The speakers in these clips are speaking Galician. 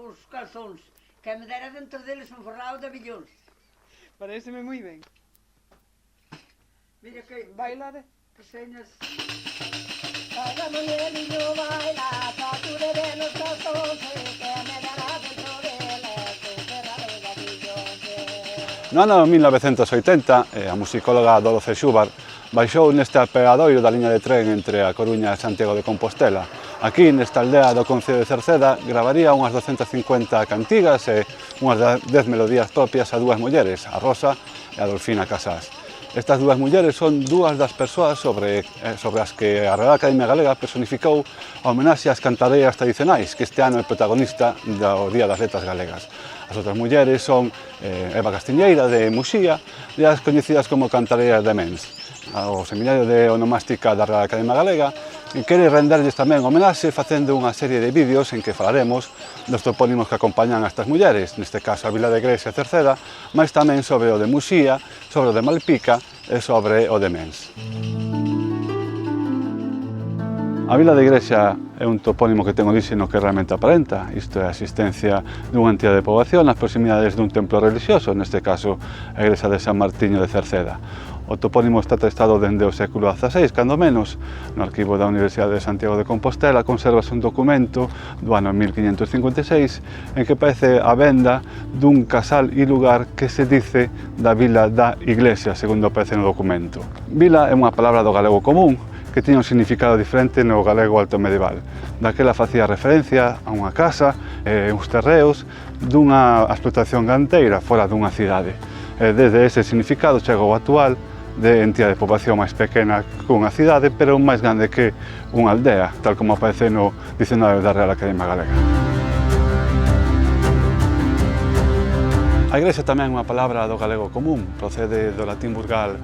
os calzóns, que me dera dentro deles un forrado de abillóns. Paréceme moi ben. Mira que Bailade. que señas... Cada manuelillo baila, facture de los calzóns, que me dará dentro deles un forrado de abillóns. No ano 1980, a musicóloga Dorothea Schubart baixou neste apeadoiro da liña de tren entre a Coruña e Santiago de Compostela. Aquí, nesta aldea do concello de Cerceda, gravaría unhas 250 cantigas e unhas 10 melodías propias a dúas mulleres, a Rosa e a Dolfina Casás. Estas dúas mulleres son dúas das persoas sobre as que a Real Academia Galega personificou a homenaxe ás cantareiras tradicionais, que este ano é protagonista do Día das Letras Galegas. As outras mulleres son Eva Castiñeira, de Muxía, e as coñecidas como cantareiras de Mens. O Seminario de Onomástica da Real Academia Galega quere renderlles tamén homenaxe facendo unha serie de vídeos en que falaremos dos topónimos que acompañan a estas mulleres, neste caso a Vila de Grexa e Cerceda, mas tamén sobre o de Muxía, sobre o de Malpica e sobre o de Mens. A Vila de Grexa é un topónimo que ten orixe no que realmente aparenta, isto é a existencia dunha entidade de poboación nas proximidades dun templo religioso, neste caso a igrexa de San Martiño de Cerceda. O topónimo está atestado dende o século XVI, cando menos. No arquivo da Universidade de Santiago de Compostela conservase un documento do ano 1556 en que aparece a venda dun casal e lugar que se dice da Vila da Iglesia, segundo aparece no documento. Vila é unha palabra do galego común, que tiña un significado diferente no galego alto medieval. Daquela facía referencia a unha casa e uns terreos dunha explotación ganteira fora dunha cidade. Desde ese significado chega o actual de entidade de poboación máis pequena que unha cidade, pero máis grande que unha aldea, tal como aparece no Dicionario da Real Academia Galega. A igrexa tamén é unha palabra do galego común, procede do latín burgal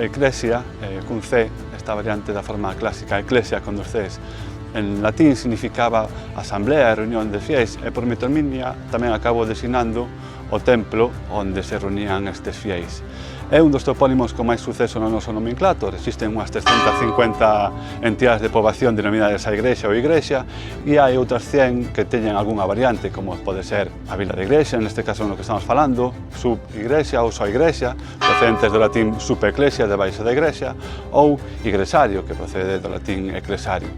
ecclesia, cun C, esta variante da forma clásica eclesia con dos Cs. En latín significaba asamblea e reunión de fiéis e por metonimia tamén acabo designando o templo onde se reunían estes fiéis. É un dos topónimos con máis suceso no noso nomenclator. Existen unhas 350 entidades de poboación denominadas a igrexa ou igrexa e hai outras 100 que teñen algunha variante, como pode ser a Vila de Grexa, neste caso no que estamos falando, sub-igrexa ou só igrexa, procedentes do latín sub-eclesia, debaixo da igrexa, ou igresario, que procede do latín eclesario.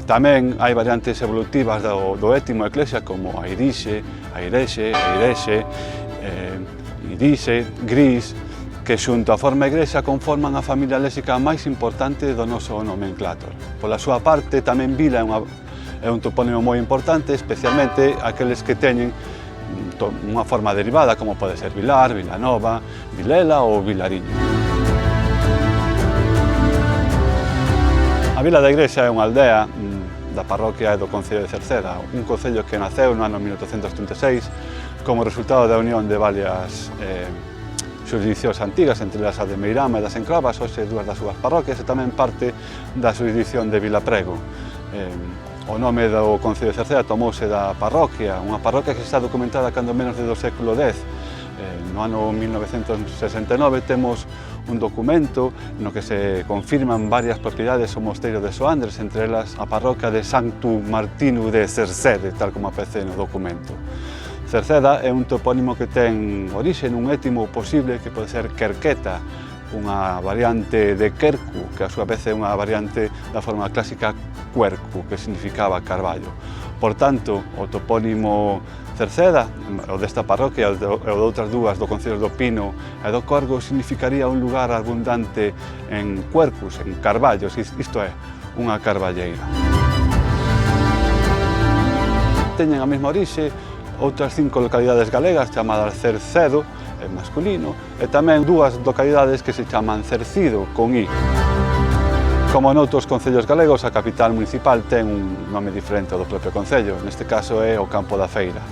Tamén hai variantes evolutivas do étimo eclesia, como a irixe, a irexe, Irise, Gris, que xunto á forma igrexa conforman a familia léxica máis importante do noso nomenclator. Pola súa parte, tamén Vila é un topónimo moi importante, especialmente aqueles que teñen unha forma derivada, como pode ser Vilar, Vilanova, Vilela ou Vilariño. A Vila da Igrexa é unha aldea da parroquia e do concello de Cerceda, un concello que naceu no ano 1836 como resultado da unión de varias xurisdiccións antigas, entre elas a de Meirama e das Encravas, hoxe dúas das súas parroquias, e tamén parte da xurisdicción de Vilaprego. O nome do concello de Cerceda tomouse da parroquia, unha parroquia que está documentada cando menos do século X. No ano 1969 temos un documento no que se confirman varias propiedades do mosteiro de Soandres, entre elas a parroquia de Santu Martinu de Cercede, tal como aparece no documento. Cerceda é un topónimo que ten orixe nun étimo posible que pode ser Querqueta, unha variante de Quercu, que a súa vez é unha variante da forma clásica Cuercu, que significaba carballo. Por tanto, o topónimo Cerceda, o desta parroquia e o de outras dúas do concello do Pino e do Corgo, significaría un lugar abundante en cuercus, en carballos, isto é, unha carballeira. Teñen a mesma orixe outras 5 localidades galegas chamadas Cercedo, en masculino, e tamén dúas localidades que se chaman Cercido, con I. Como noutros concellos galegos, a capital municipal ten un nome diferente ao do propio concello, neste caso é o Campo da Feira.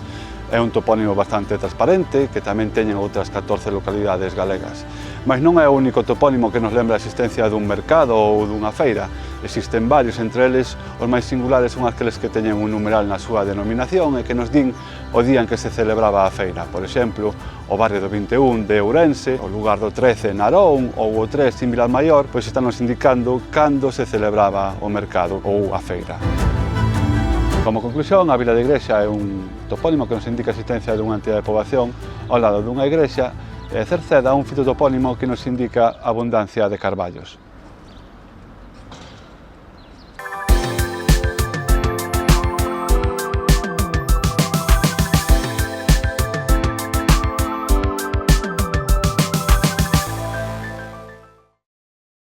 É un topónimo bastante transparente, que tamén teñen outras 14 localidades galegas. Mas non é o único topónimo que nos lembra a existencia dun mercado ou dunha feira. Existen varios, entre eles os máis singulares son aqueles que teñen un numeral na súa denominación e que nos din o día en que se celebraba a feira. Por exemplo, o barrio do 21 de Ourense, o lugar do 13 en Narón ou o 3 en Vilalmaior, pois están nos indicando cando se celebraba o mercado ou a feira. Como conclusión, a vila de Igrexa é un topónimo que nos indica a existencia dunha entidade de poboación ao lado dunha igrexa, e Cerceda un fitotopónimo que nos indica a abundancia de carballos.